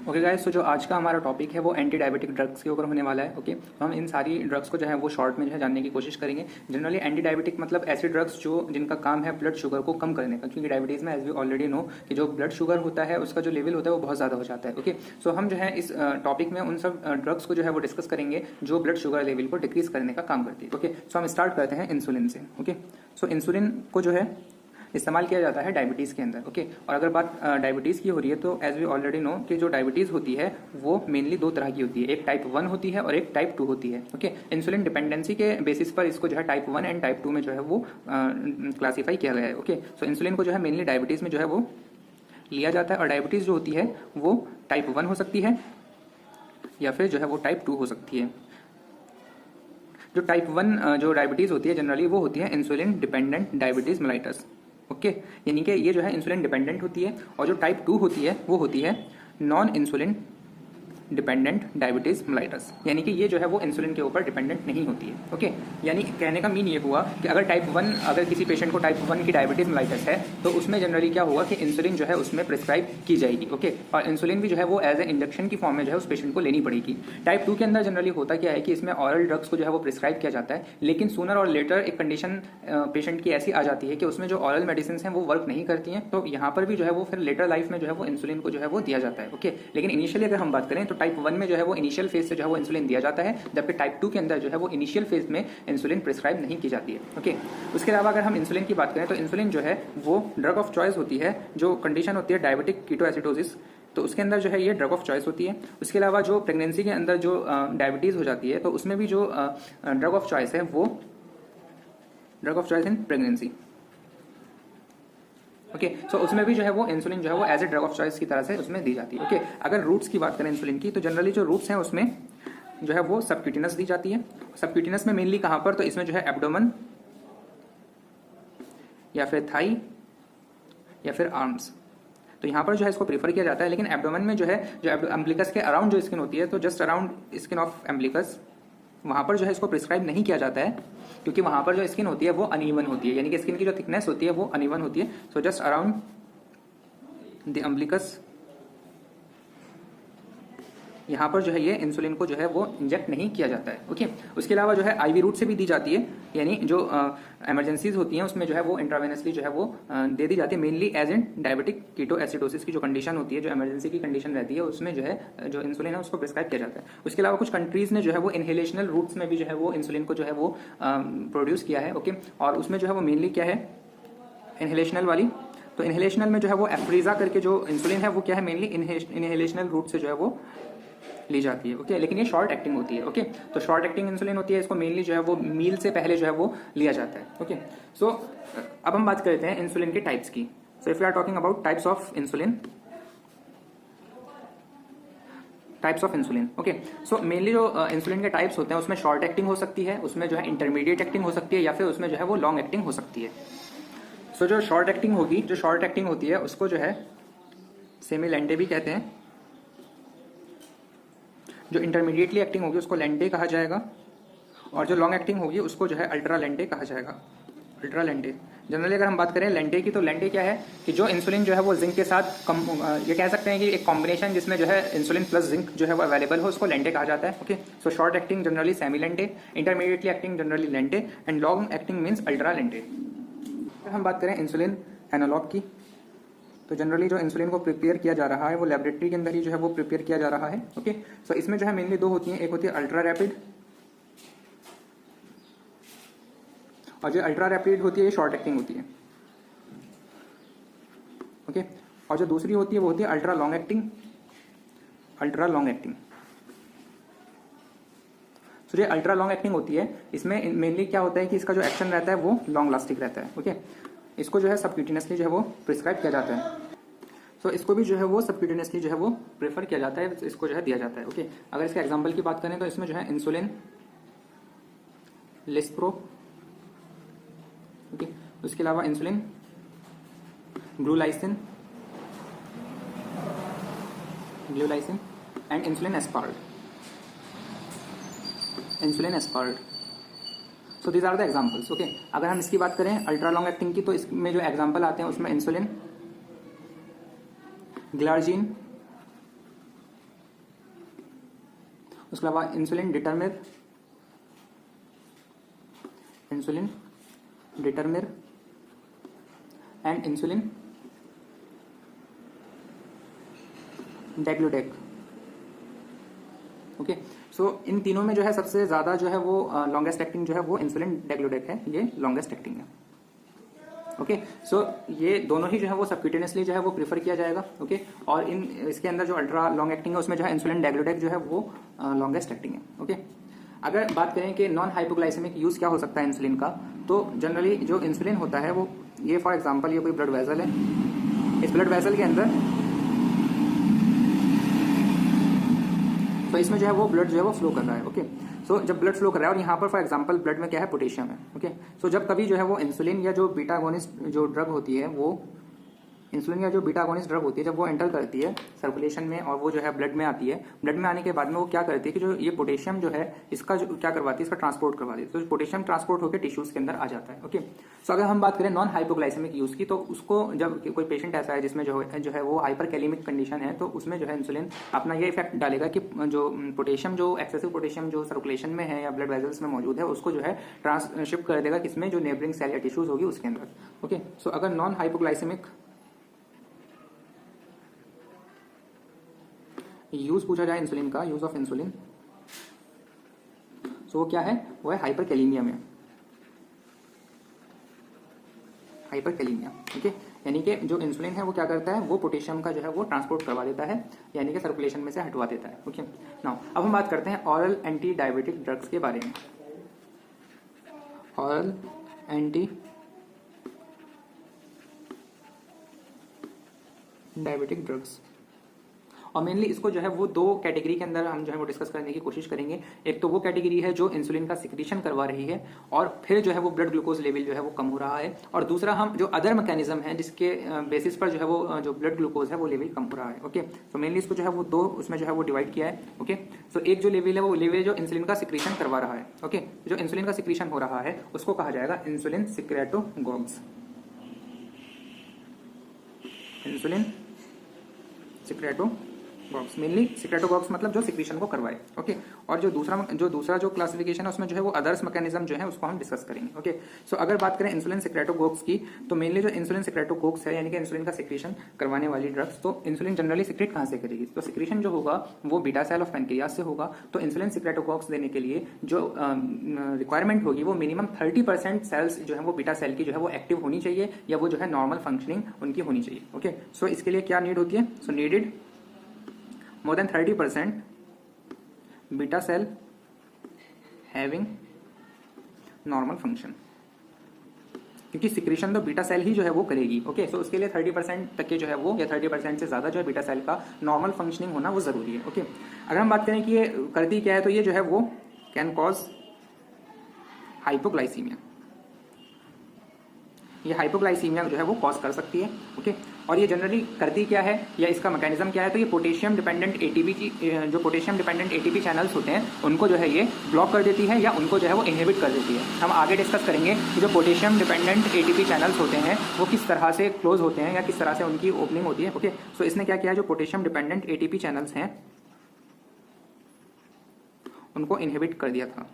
Okay guys, तो जो आज का हमारा टॉपिक है वो एंटी डायबिटिक ड्रग्स के ऊपर होने वाला है। ओके, तो हम इन सारी ड्रग्स को जो है वो शॉर्ट में जो है जानने की कोशिश करेंगे। जनरली एंटी डायबिटिक मतलब ऐसे ड्रग्स जो जिनका काम है ब्लड शुगर को कम करने का, क्योंकि डायबिटीज़ में एज वी ऑलरेडी नो कि जो ब्लड शुगर होता है उसका जो लेवल होता है वो बहुत ज़्यादा हो जाता है। ओके, सो हम जो है इस टॉपिक में उन सब ड्रग्स को जो है वो डिस्कस करेंगे जो ब्लड शुगर लेवल को डिक्रीज करने का काम करती है। ओके, सो हम स्टार्ट करते हैं इंसुलिन से। ओके, सो इंसुलिन को जो है इस्तेमाल किया जाता है डायबिटीज़ के अंदर। ओके, और अगर बात डायबिटीज़ की हो रही है तो एज वी ऑलरेडी नो कि जो डायबिटीज़ होती है वो मेनली दो तरह की होती है, एक टाइप 1 होती है और एक टाइप 2 होती है। ओके, इंसुलिन डिपेंडेंसी के बेसिस पर इसको जो है टाइप 1 एंड टाइप 2 में जो है वो क्लासीफाई किया गया है। ओके, सो इंसुलिन को जो है मेनली डायबिटीज़ में जो है वो लिया जाता है, और डायबिटीज़ जो होती है वो टाइप 1 हो सकती है या फिर जो है वो टाइप 2 हो सकती है। जो टाइप 1 जो डायबिटीज़ होती है जनरली वो होती है insulin dependent diabetes mellitus. Okay, यानी कि ये जो है इंसुलिन डिपेंडेंट होती है, और जो टाइप 2 होती है वो होती है non insulin dependent diabetes mellitus, यानी कि ये जो है वो इंसुलिन के ऊपर डिपेंडेंट नहीं होती है। ओके, यानी कहने का मीन ये हुआ कि अगर टाइप 1 अगर किसी पेशेंट को टाइप 1 की डायबिटीज मेलाइटस है तो उसमें जनरली क्या होगा कि इंसुलिन जो है उसमें प्रिस्क्राइब की जाएगी। ओके, और इंसुलिन भी जो है वो एज ए इंजेक्शन की फॉर्म में जो है उस पेशेंट को लेनी पड़ेगी। टाइप 2 के अंदर जनरली होता क्या है कि इसमें ऑरल ड्रग्स को जो है वो प्रिस्क्राइब किया जाता है, लेकिन सूनर और लेटर एक कंडीशन पेशेंट की ऐसी आ जाती है कि उसमें जो ऑरल मेडिसिन हैं वो वर्क नहीं करती हैं, तो यहाँ पर भी जो है वो फिर लेटर लाइफ में जो है वो इंसुलिन को जो है वो दिया जाता है। ओके, लेकिन इनिशियली अगर हम बात करें तो टाइप 1 में जो है वो इनिशियल फेज से जो है वो इंसुलिन दिया जाता है, जबकि टाइप 2 के अंदर जो है वो इनिशियल फेज में इंसुलिन प्रिस्क्राइब नहीं की जाती है। ओके, उसके अलावा अगर हम इंसुलिन की बात करें तो इंसुलिन जो है वो ड्रग ऑफ चॉइस होती है। जो कंडीशन होती है डायबिटिक कीटोएसिडोसिस, तो उसके अंदर जो है ये ड्रग ऑफ चॉइस होती है। उसके अलावा जो प्रेगनेंसी के अंदर जो डायबिटीज़ हो जाती है तो उसमें भी जो ड्रग ऑफ चॉइस है वो drug of choice in pregnancy. Okay, so उसमें भी जो है वो इंसुलिन जो है वो as a drug of choice की तरह से उसमें दी जाती है। ओके, अगर रूट्स की बात करें इंसुलिन की तो जनरली जो रूट्स हैं उसमें जो है वो सबक्यूटिनस दी जाती है। सबक्यूटिनस में मेनली कहाँ पर, तो इसमें जो है एब्डोमन या फिर थाई या फिर आर्म्स, तो यहाँ पर जो है इसको प्रीफर किया जाता है। लेकिन एब्डोमन में जो है जो एम्ब्लिकस के अराउंड जो स्किन होती है, तो जस्ट अराउंड स्किन ऑफ एम्ब्लिकस, वहाँ पर जो है इसको प्रिस्क्राइब नहीं किया जाता है, क्योंकि वहाँ पर जो स्किन होती है वो अनइवन होती है, यानी कि स्किन की जो थिकनेस होती है वो अनइवन होती है। सो जस्ट अराउंड द अम्ब्लिकस यहाँ पर जो है ये इंसुलिन को जो है वो इंजेक्ट नहीं किया जाता है। ओके, उसके अलावा जो है आईवी रूट से भी दी जाती है, यानी जो इमरजेंसीज होती हैं उसमें जो है वो इंट्रावेनसली जो है वो दे दी जाती है, mainly as in diabetic ketoacidosis की जो कंडीशन होती है, जो इमरजेंसी की कंडीशन रहती है, उसमें जो है जो इंसुलिन है उसको प्रिस्क्राइब किया जाता है। उसके अलावा कुछ कंट्रीज ने जो है वो इनहेलेशनल रूट्स में भी जो है वो इंसुलिन को जो है वो प्रोड्यूस किया है। ओके, और उसमें जो है वो मेनली क्या है इनहेलेशनल वाली, तो इनहेलेशनल में जो है वो एफ्रीजा करके जो इंसुलिन है वो क्या है मेनली इनहेलेशनल रूट से जो है वो ली जाती है। ओके, लेकिन ये शॉर्ट एक्टिंग होती है। ओके, तो शॉर्ट एक्टिंग इंसुलिन होती है, इसको मेनली जो है वो मील से पहले जो है वो लिया जाता है। ओके, सो अब हम बात करते हैं इंसुलिन के टाइप्स की। So if you are talking about types of insulin, okay, so mainly जो इंसुलिन के टाइप्स होते हैं उसमें शॉर्ट एक्टिंग हो सकती है, उसमें जो है इंटरमीडिएट एक्टिंग हो सकती है, या फिर उसमें जो है वो लॉन्ग एक्टिंग हो सकती है। सो जो शॉर्ट एक्टिंग होगी, जो शॉर्ट एक्टिंग होती है उसको जो है सेमी लेंटे भी कहते हैं। जो इंटरमीडिएटली एक्टिंग होगी उसको लेंटे कहा जाएगा, और जो लॉन्ग एक्टिंग होगी उसको जो है अल्ट्रा लेंटे कहा जाएगा। अल्ट्रा लेंटे जनरली अगर हम बात करें लेंटे की, तो लेंटे क्या है कि जो इंसुलिन जो है वो जिंक के साथ ये कह सकते हैं कि एक कॉम्बिनेशन जिसमें जो है इंसुलिन प्लस जिंक जो है वो अवेलेबल हो, उसको लेंटे कहा जाता है। Okay, so short acting generally semi lente, intermediately acting generally lente, and long acting means ultra lente. अगर हम बात करें इंसुलिन एनालॉग की, तो जनरली जो इंसुलिन को प्रिपेयर किया जा रहा है वो लेबोरेटरी के अंदर ही जो है वो प्रिपेयर किया जा रहा है। ओके, सो इसमें जो है मेनली दो होती हैं, एक होती है अल्ट्रा रैपिड, और जो अल्ट्रा रैपिड होती है ये शॉर्ट एक्टिंग होती है। ओके, और जो दूसरी होती है वो होती है अल्ट्रा लॉन्ग एक्टिंग। तो जो अल्ट्रा लॉन्ग एक्टिंग होती है इसमें मेनली क्या होता है कि इसका जो एक्शन रहता है वो लॉन्ग लास्टिक रहता है। ओके, इसको जो है सबक्यूटिनसली जो है वो प्रिस्क्राइब किया जाता है, तो इसको भी जो है वो सबक्यूटिनसली जो है वो प्रेफर किया जाता है, इसको जो है दिया जाता है। ओके, अगर इसके एग्जांपल की बात करें तो इसमें जो है इंसुलिन लिस्प्रो, ओके, उसके अलावा insulin glulisine and insulin aspart. So these are the examples. Okay, अगर हम इसकी बात करें अल्ट्रा लॉन्ग एक्टिंग की, तो इसमें जो एग्जाम्पल आते हैं उसमें इंसुलिन ग्लार्जिन उसके अलावा insulin detemir and insulin degludec. Okay, so इन तीनों में जो है सबसे ज्यादा जो है वो लॉन्गेस्ट एक्टिंग जो है वो इंसुलिन डेग्लूडेक है, ये लॉन्गेस्ट एक्टिंग है। ओके, सो ये दोनों ही जो है वो सबक्यूटेनियसली जो है वो प्रीफर किया जाएगा। ओके, और इसके अंदर जो अल्ट्रा लॉन्ग एक्टिंग है उसमें जो है इंसुलिन डेग्लूडेक जो है वो लॉन्गेस्ट एक्टिंग है। ओके, अगर बात करें कि नॉन हाइपोग्लाइसेमिक यूज क्या हो सकता है इंसुलिन का, तो जनरली जो इंसुलिन होता है वो, ये फॉर एग्जांपल ये कोई ब्लड वेसल है, इस ब्लड वेसल के अंदर तो इसमें जो है वो ब्लड जो है वो फ्लो कर रहा है। ओके, सो जब ब्लड फ्लो कर रहा है और यहाँ पर फॉर एग्जांपल ब्लड में क्या है, पोटेशियम है। ओके, सो जब कभी जो है वो इंसुलिन या जो बीटा अगोनिस्ट जो ड्रग होती है वो इंसुलिन या जो बीटा अगोनिस्ट ड्रग होती है जब वो एंटर करती है सर्कुलेशन में और वो जो है ब्लड में आती है, ब्लड में आने के बाद में वो क्या करती है कि जो ये पोटेशियम जो है इसका जो क्या करवाती है, इसका ट्रांसपोर्ट करवाती है, तो पोटेशियम ट्रांसपोर्ट होकर टिश्यूज के अंदर आ जाता है। ओके, सो अगर हम बात करें नॉन हाइपोग्लाइसेमिक यूज की, तो उसको जब कोई पेशेंट ऐसा है जिसमें जो है वो हाइपरकैलेमिक कंडीशन है, तो उसमें जो है इंसुलिन अपना ये इफेक्ट डालेगा कि जो पोटेशियम जो एक्सेसिव पोटेशियम जो सर्कुलेशन में है या ब्लड वेजल्स में मौजूद है उसको जो है ट्रांसशिफ्ट कर देगा किसमें, जो नेबरिंग सेल या टिश्यूज होगी उसके अंदर। ओके, सो अगर नॉन हाइपोग्लाइसेमिक यूज पूछा जाए इंसुलिन का, यूज ऑफ इंसुलिन, सो वो क्या है, वो है हाइपरकैलेमिया में, हाइपरकैलेमिया। ओके, यानी कि जो इंसुलिन है वो क्या करता है, वो पोटेशियम का जो है वो ट्रांसपोर्ट करवा देता है, यानी कि सर्कुलेशन में से हटवा देता है। ओके, नाउ अब हम बात करते हैं ऑरल एंटी डायबिटिक ड्रग्स के बारे में। ऑरल एंटी डायबिटिक ड्रग्स, और मेनली इसको जो है वो दो कैटेगरी के अंदर हम जो है वो डिस्कस करने की कोशिश करेंगे। एक तो वो कैटेगरी है जो इंसुलिन का सिक्रीशन करवा रही है और फिर जो है वो ब्लड ग्लूकोज लेवल जो है वो कम हो रहा है, और दूसरा हम जो अदर मैकेनिज्म है जिसके बेसिस पर जो है वो जो ब्लड ग्लूकोज है वो लेवल कम हो रहा है। ओके, तो मेनली इसको जो है वो दो उसमें जो है वो डिवाइड किया है। ओके, सो एक जो लेवल है वो लेवल जो इंसुलिन का सिक्रीशन करवा रहा है। ओके, जो इंसुलिन का सिक्रीशन हो रहा है उसको कहा जाएगा इंसुलिन सिक्रेटोगॉग्स, इंसुलिन सिक्रेटोगॉग्स, मेनली सिक्रेटोगॉग्स मतलब जो सिक्रीशन को करवाए। ओके, और जो दूसरा जो क्लासिफिकेशन है उसमें जो है वो अदर्स मैकेनिज्म जो है उसको हम डिस्कस करेंगे। ओके, सो अगर बात करें इंसुलिन सिक्रेटोगॉग्स की, तो मेनली जो इंसुलिन सिक्रेटोगॉग्स है यानी कि इंसुलिन का सिक्रीशन करवाने वाली ड्रग्स, तो इंसुलिन जनरली सिक्रेट कहां से करेगी, तो सिक्रीशन जो होगा वो बीटा सेल ऑफ पैनक्रियाज से होगा। तो इंसुलिन सिक्रेटोगॉग्स देने के लिए जो रिक्वायरमेंट होगी वो मिनिमम 30% सेल्स जो है वो बीटा सेल की जो है वो एक्टिव होनी चाहिए, या वो जो है नॉर्मल फंक्शनिंग उनकी होनी चाहिए। ओके, सो इसके लिए क्या नीड होती है, so needed more than 30% beta cell having normal function, क्योंकि सिक्रीशन तो बीटा सेल ही जो है वो करेगी। ओके, सो उसके लिए 30% तक के जो है वो या 30% से ज्यादा जो है बीटा सेल का नॉर्मल फंक्शनिंग होना वो जरूरी है। ओके, अगर हम बात करें कि ये करती क्या है, तो ये जो है वो कैन कॉज हाइपोग्लाइसीमिया, ये हाइपोग्लाइसीमिया जो है वो कॉज कर सकती है। ओके, और ये जनरली करती क्या है या इसका मैकेनिज्म क्या है, तो ये पोटेशियम डिपेंडेंट एटीपी की जो पोटेशियम डिपेंडेंट एटीपी चैनल्स होते हैं उनको जो है ये ब्लॉक कर देती है या उनको जो है वो इनहिबिट कर देती है। हम आगे डिस्कस करेंगे कि जो पोटेशियम डिपेंडेंट एटीपी चैनल्स होते हैं वो किस तरह से क्लोज होते हैं या किस तरह से उनकी ओपनिंग होती है। ओके, सो इसने क्या किया, जो पोटेशियम डिपेंडेंट एटीपी चैनल्स हैं उनको इनहिबिट कर दिया था।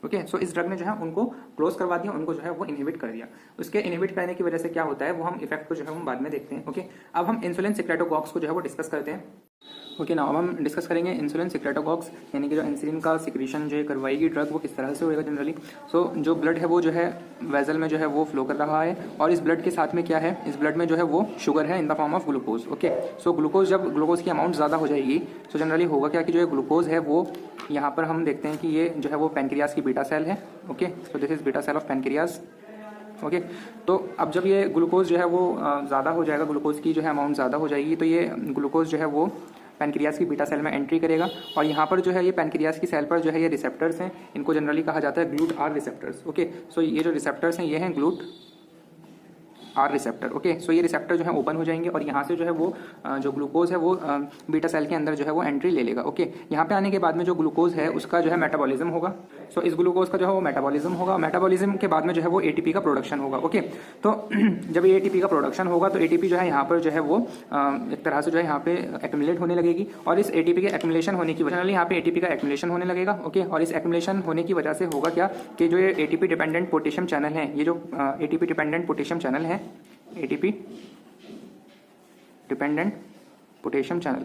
ओके, सो इस ड्रग ने जो है उनको क्लोज करवा दिया, उनको जो है वो इनहिबिट कर दिया। उसके इनहिबिट करने की वजह से क्या होता है वो हम इफेक्ट को जो है हम बाद में देखते हैं। ओके, अब हम इंसुलिन सिक्रेटोगॉग्स को जो है वो डिस्कस करते हैं। ओके, नाउ अब हम डिस्कस करेंगे इंसुलिन सिक्रेटोगॉग्स, यानी कि जो इंसुलिन का सिक्रीशन जो है करवाएगी ड्रग वो किस तरह से होएगा जनरली। सो जो ब्लड है वो जो है वेजल में जो है वो फ्लो कर रहा है, और इस ब्लड के साथ में क्या है, इस ब्लड में जो है वो शुगर है in the form of glucose. Okay, so glucose जब ग्लूकोज की अमाउंट ज़्यादा हो जाएगी तो जनरली होगा क्या कि जो ग्लूकोज है वो यहाँ पर हम देखते हैं कि ये जो है वो पैनक्रियाज की बीटा सेल है। Okay, so this is beta cell of pancreas. Okay, तो अब जब ये ग्लूकोज जो है वो ज़्यादा हो जाएगा, ग्लूकोज की जो है अमाउंट ज़्यादा हो जाएगी, तो ये ग्लूकोज जो है वो पैनक्रियाज की बीटा सेल में एंट्री करेगा, और यहाँ पर जो है ये पैनक्रियाज की सेल पर जो है ये रिसेप्टर्स हैं, इनको जनरली कहा जाता है glute are receptors. Okay, so ये जो रिसेप्टर्स हैं ये हैं glute R receptor. Okay, so ये रिसेप्टर जो है ओपन हो जाएंगे और यहाँ से जो है वो जो ग्लूकोज है वो बीटा सेल के अंदर जो है वो एंट्री ले लेगा। ओके, यहाँ पे आने के बाद में जो ग्लूकोज है उसका जो है मेटाबॉलिज्म होगा, सो इस ग्लूकोज का जो है वो मेटाबॉलिज्म होगा, मेटाबॉलिज्म के बाद में जो है वो एटीपी का प्रोडक्शन होगा। ओके, तो जब ये एटीपी का प्रोडक्शन होगा तो एटीपी जो है यहाँ पर जो है वो एक तरह से जो है यहाँ पे एक्यूमुलेट होने लगेगी, और इस एटीपी के एक्यूमुलेशन होने की वजह से यहाँ पे एटीपी का एक्यूमुलेशन होने लगेगा। ओके, और इस एक्यूमुलेशन होने की वजह से होगा क्या कि जो ये एटीपी डिपेंडेंट पोटेशियम चैनल है, ये जो एटीपी डिपेंडेंट पोटेशियम चैनल है, एटीपी डिपेंडेंट पोटेशियम चैनल,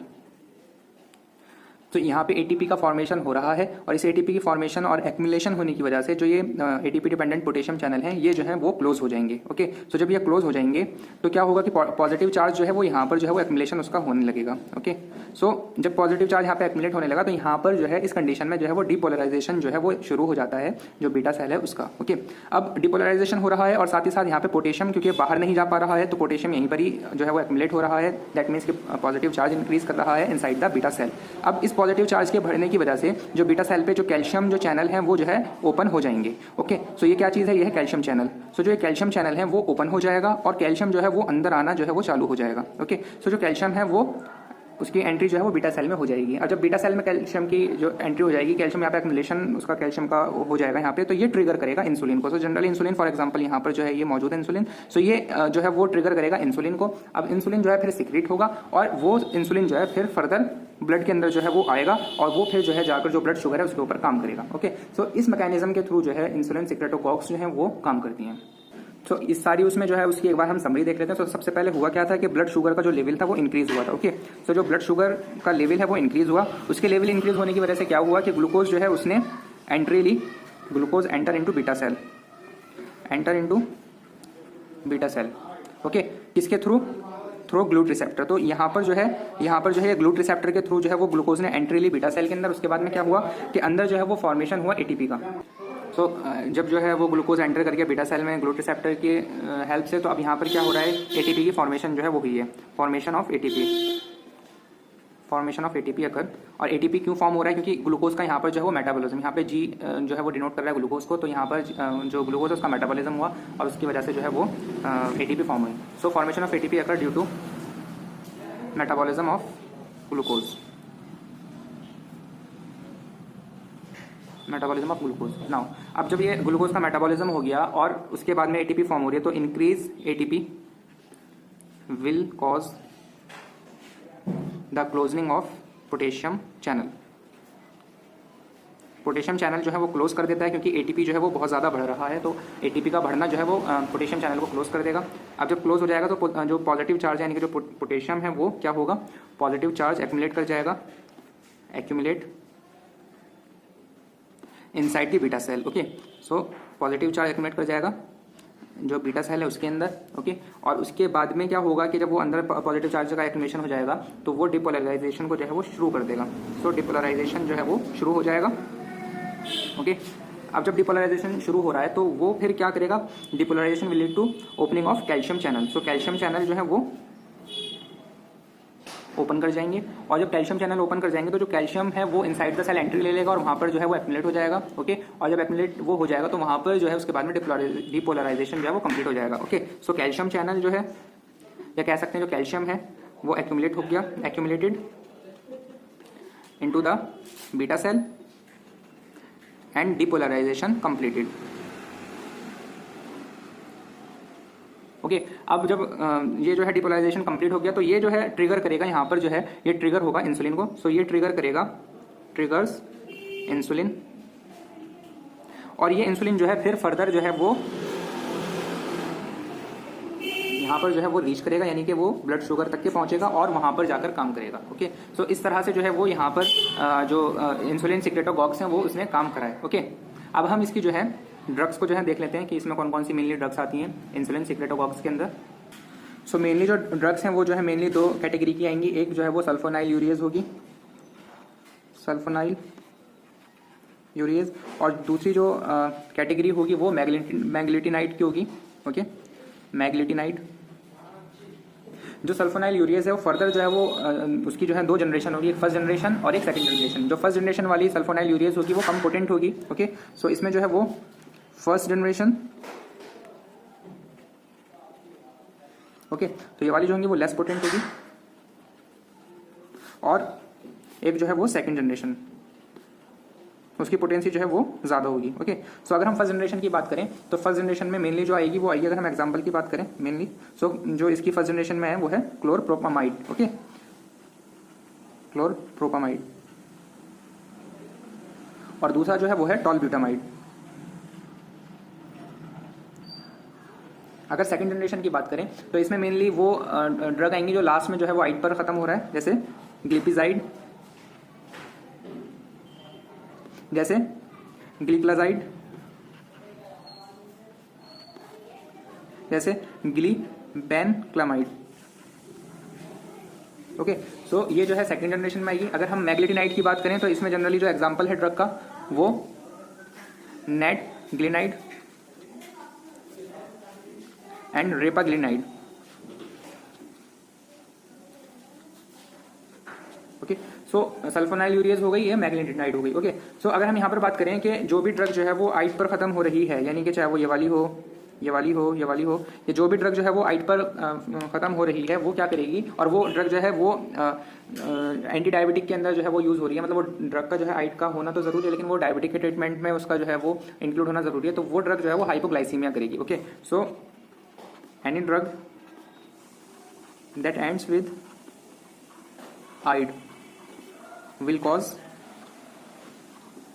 तो यहाँ पे एटीपी का फॉर्मेशन हो रहा है, और इस एटीपी की फॉर्मेशन और एक्यूमुलेशन होने की वजह से जो ये एटीपी डिपेंडेंट पोटेशियम चैनल है ये जो है वो क्लोज हो जाएंगे। ओके, तो जब ये क्लोज हो जाएंगे तो क्या होगा कि पॉजिटिव चार्ज जो है वो यहाँ पर जो है वो एक्यूमुलेशन उसका होने लगेगा। ओके, सो जब पॉजिटिव चार्ज यहाँ पे एक्यूमुलेट होने लगा तो यहाँ पर जो है इस कंडीशन में जो है वो डिपोलराइजेशन जो है वो शुरू हो जाता है, जो बीटा सेल है उसका। ओके, अब डिपोलराइजेशन हो रहा है और साथ ही साथ यहाँ पे पोटेशियम क्योंकि बाहर नहीं जा पा रहा है तो पोटेशियम यहीं पर ही जो है वो एक्यूमुलेट हो रहा है, दैट मीन्स कि पॉजिटिव चार्ज इंक्रीज कर रहा है इनसाइड द बीटा सेल। अब इस पॉजिटिव चार्ज के बढ़ने की वजह से जो बीटा सेल पे जो कैल्शियम जो चैनल है वो जो है ओपन हो जाएंगे। ओके, सो ये क्या चीज़ है, ये है कैल्शियम चैनल। सो जो ये कैल्शियम चैनल है वो ओपन हो जाएगा और कैल्शियम जो है वो अंदर आना जो है वो चालू हो जाएगा। ओके, सो जो कैल्शियम है वो उसकी एंट्री जो है वो बीटा सेल में हो जाएगी। और जब बीटा सेल में कैल्शियम की जो एंट्री हो जाएगी, कैल्शियम यहाँ पे एक्युमुलेशन उसका कैल्शियम का हो जाएगा यहाँ पे, तो ये ट्रिगर करेगा इंसुलिन को। So generally insulin for example यहाँ पर जो है ये मौजूद है इंसुलिन, सो ये जो है वो ट्रिगर करेगा इंसुलिन को। अब इंसुलिन जो है फिर सिक्रीट होगा और वो इंसुलिन जो है फिर फर्दर ब्लड के अंदर जो है वो आएगा और वो फिर जो है जाकर जो ब्लड शुगर है उसके ऊपर काम करेगा। ओके, सो इस मैकेनिज्म के थ्रू जो है इंसुलिन सिक्रेटोकॉक्स जो है वो काम करती हैं। तो इस सारी उसमें जो है उसकी एक बार हम समरी देख लेते हैं। तो सबसे पहले हुआ क्या था कि ब्लड शुगर का जो लेवल था वो इंक्रीज हुआ था। ओके, तो जो ब्लड शुगर का लेवल है वो इंक्रीज हुआ, उसके लेवल इंक्रीज होने की वजह से क्या हुआ कि ग्लूकोज जो है उसने एंट्री ली, glucose enter into beta cell, enter into beta cell. Okay, किसके थ्रू, थ्रू ग्लूट रिसेप्टर। तो यहाँ पर जो है ग्लूट रिसेप्टर के थ्रू जो है वो ग्लूकोज ने एंट्री ली बीटा सेल के अंदर। उसके बाद में क्या हुआ कि अंदर जो है वो फॉर्मेशन हुआ एटीपी का। तो जब जो है वो ग्लूकोज एंटर करके बीटा सेल में ग्लूट रिसेप्टर की हेल्प से, तो अब यहाँ पर क्या हो रहा है, एटीपी की फॉर्मेशन जो है वो हुई है, formation of ATP, formation of ATP occur. और एटीपी क्यों फॉर्म हो रहा है, क्योंकि ग्लूकोज का यहाँ पर जो है वो मेटाबॉलिज्म, यहाँ पे जी जो है वो डिनोट कर रहा है ग्लूकोज को, तो यहाँ पर जो ग्लूकोज है उसका मेटाबॉलिज्म हुआ और उसकी वजह से जो है वो एटीपी फॉर्म हुई। So formation of ATP occur due to metabolism of glucose, metabolism of glucose. Now अब जब ये ग्लूकोज का मेटाबॉलिज्म हो गया और उसके बाद में एटीपी फॉर्म हो रही है, तो increase ATP will cause the closing of potassium channel. Potassium channel जो है वो क्लोज कर देता है क्योंकि एटीपी जो है वो बहुत ज़्यादा बढ़ रहा है, तो एटीपी का बढ़ना जो है वो पोटेशियम चैनल को क्लोज कर देगा। अब जब क्लोज हो जाएगा तो जो पॉजिटिव चार्ज है यानी कि जो पोटेशियम है वो क्या होगा, पॉजिटिव चार्ज एक्यूमुलेट कर जाएगा, accumulate inside the beta cell. Okay, so positive charge accumulate कर जाएगा जो बीटा सेल है उसके अंदर। ओके, और उसके बाद में क्या होगा कि जब वो अंदर पॉजिटिव चार्ज का एक्यूमुलेशन हो जाएगा तो वो डिपोलराइजेशन को जो है वो शुरू कर देगा। सो डिपोलराइजेशन जो है वो शुरू हो जाएगा। ओके, अब जब डिपोलराइजेशन शुरू हो रहा है तो वो फिर क्या करेगा, depolarisation will lead to opening of calcium channel. So calcium channel जो है वो ओपन कर जाएंगे, और जब कैल्शियम चैनल ओपन कर जाएंगे तो जो कैल्शियम है वो इनसाइड द सेल एंट्री ले लेगा और वहाँ पर जो है वो एक्यूमुलेट हो जाएगा। ओके, और जब एक्यूमुलेट वो हो जाएगा तो वहाँ पर जो है उसके बाद में डिपोलराइजेशन जो है वो कंप्लीट हो जाएगा। ओके, सो कैल्शियम चैनल जो है, या कह सकते हैं जो कैल्शियम है वो एक्यूमुलेट हो गया, accumulated into the beta cell and depolarisation completed. Okay, अब जब ये जो है डिपोलराइजेशन कंप्लीट हो गया तो ये जो है ट्रिगर करेगा, यहाँ पर जो है ये ट्रिगर होगा इंसुलिन को। सो ये ट्रिगर करेगा, ट्रिगर्स इंसुलिन, और ये इंसुलिन जो है फिर फर्दर जो है वो यहाँ पर जो है वो रीच करेगा, यानी कि वो ब्लड शुगर तक के पहुंचेगा और वहाँ पर जाकर काम करेगा। ओके, सो इस तरह से जो है वो यहाँ पर जो इंसुलिन सिक्रेटोकॉक्स हैं वो उसने काम करा है। ओके, अब हम इसकी जो है ड्रग्स को जो है देख लेते हैं कि इसमें कौन कौन सी मेनली ड्रग्स आती हैं इंसुलिन सिक्रेटोकॉक्स के अंदर। सो मेनली जो ड्रग्स हैं वो जो है मेनली दो कैटेगरी की आएंगी, एक जो है वो सल्फोनाइल यूरियज होगी, सल्फोनाइल यूरियज, और दूसरी जो कैटेगरी होगी वो मैग्लिटिनाइड की होगी। ओके, मैग्लिटिनाइड। जो सल्फोनाइल यूरियज है वो फर्दर जो है वो उसकी जो है दो जनरेशन होगी, एक फर्स्ट जनरेशन और एक सेकंड जनरेशन। जो फर्स्ट जनरेशन वाली सल्फोनाइल यूरियज होगी वो कम पोटेंट होगी। ओके, सो इसमें जो है वो फर्स्ट जनरेशन, ओके, तो ये वाली जो होंगी वो लेस पोटेंट होगी, और एक जो है वो सेकंड जनरेशन, उसकी पोटेंसी जो है वो ज़्यादा होगी। ओके, सो अगर हम फर्स्ट जनरेशन की बात करें तो फर्स्ट जनरेशन में मेनली जो आएगी वो आएगी, अगर हम एग्जांपल की बात करें मेनली, सो जो इसकी फर्स्ट जनरेशन में है वो है क्लोरप्रोपामाइड। ओके, क्लोरप्रोपामाइड, और दूसरा जो है वो है टॉलब्यूटामाइड। अगर सेकंड जनरेशन की बात करें तो इसमें मेनली वो ड्रग आएंगी जो लास्ट में जो है वो आइड पर खत्म हो रहा है, जैसे ग्लिपिजाइड, जैसे ग्लिक्लाजाइड, जैसे ग्लीबेनक्लामाइड। ओके, सो ये जो है सेकंड जनरेशन में आएगी। अगर हम मैग्लेटिनाइड की बात करें तो इसमें जनरली जो एग्जांपल है ड्रग का वो nateglinide and repaglinide. Okay, so sulfonylureas यूरियस हो गई, है मैग्लेटिनाइड हो गई। ओके, सो अगर हम यहाँ पर बात करें कि जो भी ड्रग जो है वो आइड पर खत्म हो रही है, यानी कि चाहे वो ये वाली हो, ये वाली हो, ये वाली हो, ये जो भी ड्रग जो है वो आइड पर खत्म हो रही है वो क्या करेगी, और वो ड्रग जो है वो एंटी डायबिटिक के अंदर जो है वो यूज हो रही है, मतलब वो ड्रग का जो है आइड का होना तो जरूरी है लेकिन वो डायबिटिक के ट्रीटमेंट में उसका जो है वो इंक्लूड होना जरूरी है, तो वो ड्रग जो है वो हाइपोग्लाइसीमिया करेगी। Okay, so any drug that ends with ide will cause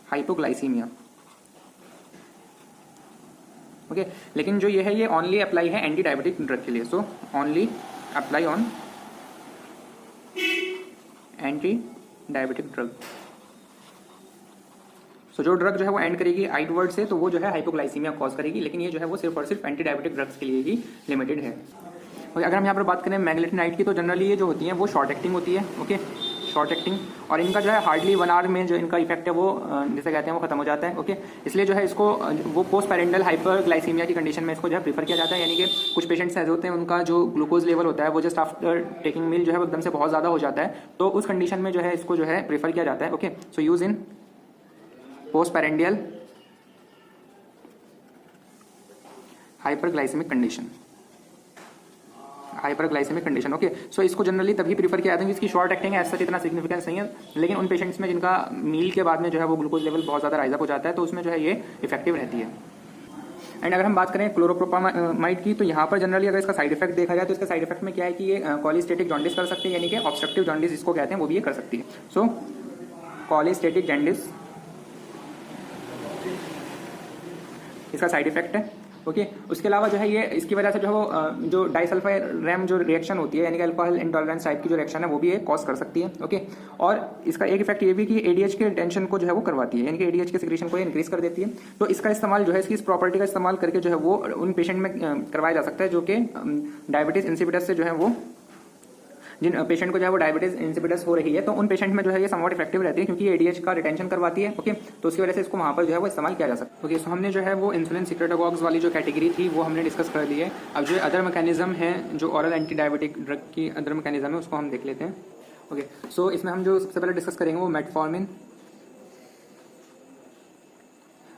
hypoglycaemia. Okay, लेकिन जो ये है ये ओनली अप्लाई है एंटी डायबिटिक ड्रग के लिए, so only apply on anti diabetic drug. So जो ड्रग जो है वो एंड करेगी आइड वर्ड से तो वो जो है हाइपोग्लाइसीमिया कॉज करेगी, लेकिन ये जो है वो सिर्फ और सिर्फ एंटी डायबिटिक ड्रग्स के लिए ही लिमिटेड है। ओके, अगर हम यहाँ पर बात करें मैग्लेटिनाइड की तो जनरली ये जो होती है वो शॉर्ट एक्टिंग होती है। ओके, शॉर्ट एक्टिंग, और इनका जो है हार्डली 1 आवर में जो इनका इफेक्ट है वो जैसे कहते हैं वो खत्म हो जाता है। ओके, इसलिए जो है इसको वो पोस्ट पैरेंटल हाइपरग्लाइसीमिया की कंडीशन में इसको जो है प्रीफर किया जाता है, यानी कि कुछ पेशेंट्स ऐसे होते हैं उनका जो ग्लूकोज लेवल होता है वो जस्ट आफ्टर टेकिंग मील जो है वो एकदम से बहुत ज़्यादा हो जाता है, तो उस कंडीशन में जो है इसको जो है प्रीफर किया जाता है। Okay, so use in post prandial hyperglycaemic condition, hyperglycaemic condition. Okay, so इसको जनरली तभी प्रीफर किया जाता है कि इसकी शॉर्ट एक्टिंग है, ऐसा इतना सिग्निफिकेंस नहीं है, लेकिन उन पेशेंट्स में जिनका मील के बाद में जो है वो ग्लूकोज लेवल बहुत ज़्यादा राइज अप हो जाता है तो उसमें जो है ये इफेक्टिव रहती है। एंड अगर हम बात करें क्लोरोप्रोपामाइड की तो यहाँ पर जनरली अगर इसका साइड इफेक्ट देखा जाए तो इसका साइड इफेक्ट में क्या है कि ये कॉलिस्टेटिक जॉन्डिस कर सकती है, यानी कि ऑब्स्ट्रक्टिव जॉन्डिस जिसको कहते हैं वो भी ये कर सकती है। सो कॉलिस्टेटिक जॉन्डिस इसका साइड इफेक्ट है। ओके, उसके अलावा जो है ये इसकी वजह से जो है वो जो डाइसल्फाइड जो रिएक्शन होती है, यानी कि अल्कोहल इंटॉलरेंस टाइप की जो रिएक्शन है वो भी ये कॉज कर सकती है। ओके, और इसका एक इफेक्ट ये भी कि एडीएच के टेंशन को जो है वो करवाती है, यानी कि एडीएच के सिक्रीशन को ये इंक्रीज कर देती है। तो इसका इस्तेमाल जो है इसकी इस प्रॉपर्टी का इस्तेमाल करके जो है वो उन पेशेंट में करवाया जा सकता है जो कि डायबिटीज इंसिपिडस से जो है वो जिन पेशेंट को जो है वो डायबिटीज इंसिपिडस हो रही है तो उन पेशेंट में जो है ये समवट इफेक्टिव रहती है क्योंकि एडीएच का रिटेंशन करवाती है। ओके, तो उसकी वजह से इसको वहाँ पर जो है वो इस्तेमाल किया जा सकता है। ओके, सो हमने जो है वो इंसुलिन सिक्रेटागॉग्स वाली जो कैटेगरी थी वो हमने डिस्कस कर दी है। अब जो अदर मैकेनिज्म है जो ओरल एंटी डायबिटिक ड्रग की अदर मैकेनिज्म है उसको हम देख लेते हैं। ओके, सो इसमें हम जो सबसे पहले डिस्कस करेंगे वो metformin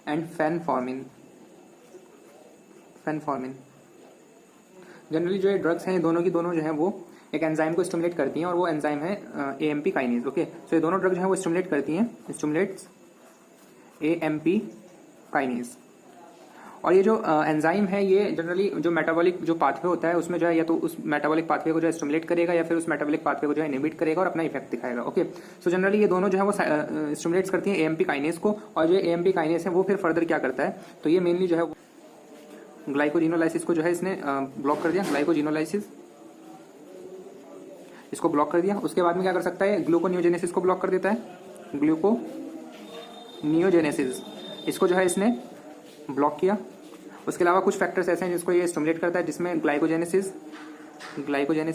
and phenformin. Phenformin generally जो ये ड्रग्स हैं दोनों की दोनों जो है वो एक एंजाइम को स्टिमुलेट करती हैं और वो एंजाइम है एएमपी काइनेज। ओके, सो ये दोनों ड्रग जो है वो स्टिमुलेट करती हैं, स्टिमुलेट्स एएमपी काइनेज। और ये जो एंजाइम है ये जनरली जो मेटाबॉलिक जो पाथवे होता है उसमें जो है या तो उस मेटाबॉलिक पाथवे को जो है स्टिमुलेट करेगा या फिर उस मेटाबॉलिक पाथवे को जो है इनहिबिट करेगा और अपना इफेक्ट दिखाएगा। ओके, सो जनरली ये दोनों जो है वो स्टिमुलेट्स करती हैं एएमपी काइनेज को, और जो एएमपी काइनेज है वो फिर फर्दर क्या करता है तो ये मेनली जो है ग्लाइकोजिनोलाइसिस को जो है इसने ब्लॉक कर दिया, ग्लाइकोजिनोलाइसिस इसको ब्लॉक कर दिया। उसके बाद में क्या कर सकता है ग्लूकोनियोजेनेसिस को ब्लॉक कर देता है, ग्लूकोनियोजेनेसिस इसको जो है इसने ब्लॉक किया। उसके अलावा कुछ फैक्टर्स ऐसे हैं जिसको ये स्टिमुलेट करता है जिसमें ग्लाइकोजेनेसिस ग्लाइकोजन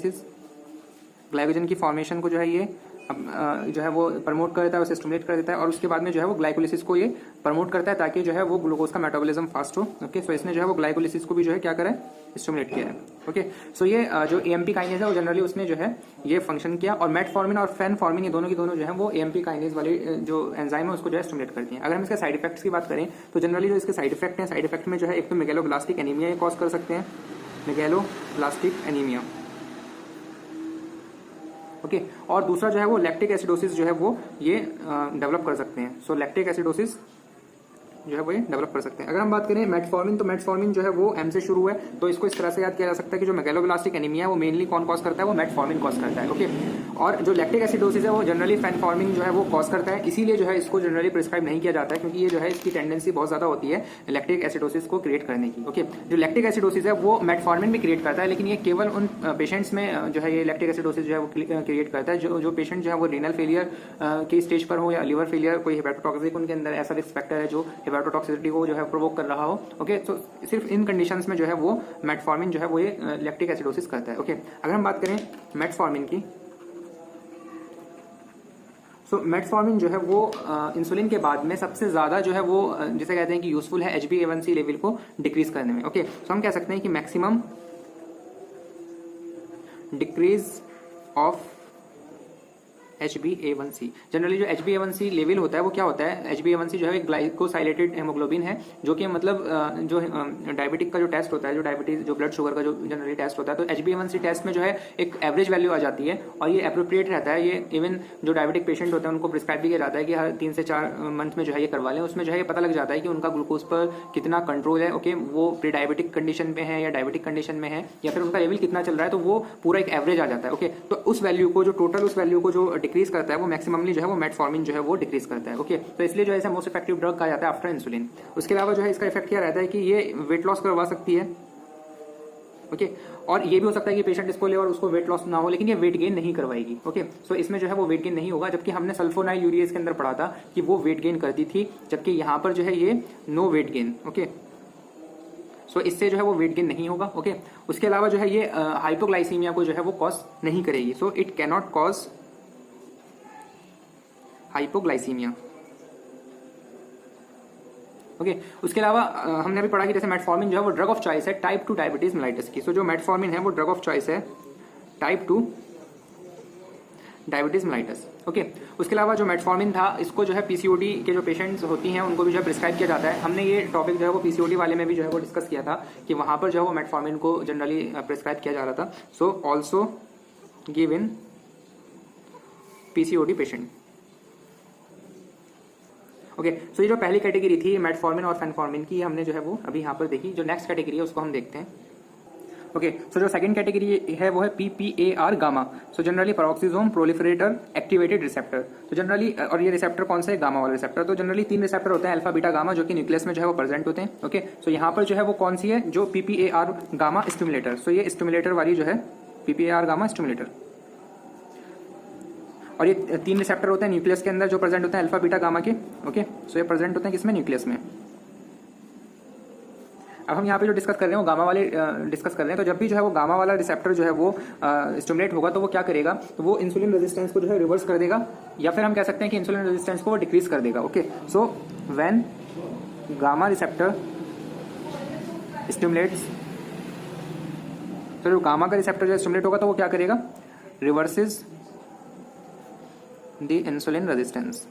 की फॉर्मेशन को जो है ये जो है वो प्रमोट कर देता है, उसे स्टिमुलेट कर देता है, और उसके बाद में जो है वो ग्लाइकोलिसिस को ये प्रमोट करता है ताकि जो है वो ग्लूकोज का मेटाबॉलिज्म फास्ट हो। ओके, सो इसने जो है वो ग्लाइकोलिसिस को भी जो है क्या करा है स्टिमुलेट किया है। ओके, सो ये जो एएमपी काइनेज है वो जनरली उसने जो है ये फंक्शन किया, और मेटफॉर्मिन और फेनफॉर्मिन ये दोनों की दोनों जो है वो एएमपी काइनेज वाली जो एंजाइम है उसको जो है स्टिमुलेट करती हैं। अगर हम इसके साइड इफेक्ट्स की बात करें तो जनरली जो इसके साइड इफेक्ट हैं, साइड इफेक्ट में जो है एक तो मेगैलोब्लास्टिक एनीमिया ये कॉज कर सकते हैं, मेगैलोब्लास्टिक एनीमिया। ओके। और दूसरा जो है वो लैक्टिक एसिडोसिस जो है वो ये डेवलप कर सकते हैं। सो लैक्टिक एसिडोसिस जो है वो ये डेवलप कर सकते हैं। अगर हम बात करें मेटफॉर्मिन, तो मेटफॉर्मिन जो है वो एम से शुरू है, तो इसको इस तरह से याद किया जा सकता है कि जो मेगालोब्लास्टिक एनीमिया है वो मेनली कौन कॉज करता है, वो मेटफॉर्मिन कॉज करता है। ओके। और जो लैक्टिक एसिडोसिस है वो जनरली फैनफॉर्मिन जो है वो कॉज करता है, इसीलिए जो है इसको जनरली प्रिस्क्राइब नहीं किया जाता है, क्योंकि ये जो है इसकी टेंडेंसी बहुत ज्यादा होती है लैक्टिक एसिडोसिस को क्रिएट करने की। ओके। जो लैक्टिक एसिडोसिस है वो मेटफॉर्मिन भी क्रिएट करता है, लेकिन ये केवल उन पेशेंट्स में जो है ये लैक्टिक एसिडोसिस जो है वो क्रिएट करता है जो पेशेंट जो है वो रीनल फेलियर की स्टेज पर हो या लिवर फेलियर, कोई हेपेटोटॉक्सिक उनके अंदर ऐसा रिस्क फैक्टर है जो हेपेटोटॉक्सिसिटी को जो है प्रोवोक कर रहा हो। ओके। तो सिर्फ इन कंडीशंस में जो है वो मेटफॉर्मिन जो है वो ये लैक्टिक एसिडोसिस करता है। ओके। अगर हम बात करें मेटफॉर्मिन की, सो मेटफॉर्मिन जो है वो इंसुलिन के बाद में सबसे ज्यादा जो है वो जिसे कहते हैं कि यूजफुल है HbA1c लेवल को डिक्रीज करने में। ओके। सो हम कह सकते हैं कि maximum decrease of HbA1c। Generally जो HbA1c लेवल होता है वो क्या होता है, HbA1c जो है एक ग्लाइकोसाइलेटेड हेमोग्लोबिन है, जो कि मतलब जो डायबिटिक का जो टेस्ट होता है, जो डायबिटीज जो ब्लड शुगर का जो जनरली टेस्ट होता है, तो HbA1c टेस्ट में जो है एक एवरेज वैल्यू आ जाती है और ये अप्रोप्रिएट रहता है। ये इवन जो डायबिटिक पेशेंट होते हैं उनको प्रिस्क्राइब भी किया जाता है कि हर 3 से 4 मंथ में जो है ये करवा लें। उसमें जो है ये पता लग जाता है कि उनका ग्लूकोज पर कितना कंट्रोल है। ओके। वो प्री डायबिटिक कंडीशन में है या डायबिटिक कंडीशन में है, या फिर उनका लेवल कितना चल रहा है, तो वो पूरा एक एवरेज आ जाता है। ओके। तो उस वैल्यू को जो टोटल उस वैल्यू को जो डिक्रीज करता है वो मैक्सिममली जो है वो मेटफॉर्मिन जो है वो डिक्रीज करता है। ओके। तो इसलिए जो है मोस्ट इफेक्टिव ड्रग कहा जाता है आफ्टर इंसुलिन। उसके अलावा जो है इसका इफेक्ट क्या रहता है कि ये वेट लॉस करवा सकती है। ओके। और ये भी हो सकता है कि पेशेंट इसको ले और उसको वेट लॉस ना हो, लेकिन ये वेट गेन नहीं करवाएगी। ओके। सो इसमें जो है वो वेट गेन नहीं होगा, जबकि हमने सल्फोनाइल यूरिएज के अंदर पढ़ा था कि वो वेट गेन करती थी, जबकि यहां पर जो है ये नो वेट गेन। ओके। सो इससे जो है वो वेट गेन नहीं होगा। ओके। उसके अलावा जो है ये हाइपोग्लाइसीमिया को जो है वो कॉज नहीं करेगी। So it cannot cause hypoglycaemia. Okay. उसके अलावा हमने अभी पढ़ा कि जैसे मेटफॉर्मिन जो है वो ड्रग ऑफ चॉइस है टाइप 2 डायबिटीज मेलाइटिस की। सो जो मेटफॉर्मिन है वो ड्रग ऑफ चॉइस है टाइप 2 डायबिटीज मेलाइटिस। ओके। उसके अलावा जो मेटफॉर्मिन था इसको जो है पीसीओडी के जो पेशेंट्स होती हैं उनको भी जो है प्रिस्क्राइब किया जाता है। हमने ये टॉपिक जो है वो पीसीओडी वाले में भी जो है वो डिस्कस किया था कि वहां पर जो है वो मेटफॉर्मिन को जनरली प्रिस्क्राइब किया जा रहा था। So also give in PCOD patient. Okay. So ये जो पहली कैटेगरी थी मेटफॉर्मिन और फेनफॉर्मिन की, हमने जो है वो अभी यहाँ पर देखी। जो नेक्स्ट कैटेगरी है उसको हम देखते हैं। ओके। सो जो सेकंड कैटेगरी है वो है PPAR gamma. So generally peroxisome proliferator activated receptor. तो जनरली, और ये रिसेप्टर कौन सा है, गामा वाला रिसेप्टर। तो जनरली 3 रिसेप्टर होते हैं अल्फा बीटा गामा, जो कि न्यूक्लियस में जो है वो प्रेजेंट होते हैं। ओके। सो यहाँ पर जो है वो कौन सी है, जो PPAR गामा स्टिमुलेटर। सो ये स्टिमुलेटर वाली जो है PPAR गामा स्टिमुलेटर, और ये 3 रिसेप्टर होते हैं न्यूक्लियस के अंदर जो प्रेजेंट होते हैं अल्फा बीटा गामा के। ओके। सो ये प्रेजेंट होते हैं किसमें, न्यूक्लियस में। अब हम यहाँ पे जो डिस्कस कर रहे हैं वो गामा वाले डिस्कस कर रहे हैं। तो जब भी जो है वो गामा वाला रिसेप्टर जो है वो स्टिमुलेट होगा तो वो क्या करेगा, तो वो इंसुलिन रेजिस्टेंस को जो है रिवर्स कर देगा, या फिर हम कह सकते हैं कि इंसुलिन रेजिस्टेंस को वो डिक्रीज कर देगा। Okay. So when gamma receptor stimulates, तो जो गामा का रिसेप्टर जो स्टिमुलेट होगा तो वो क्या करेगा, reverses the insulin resistance.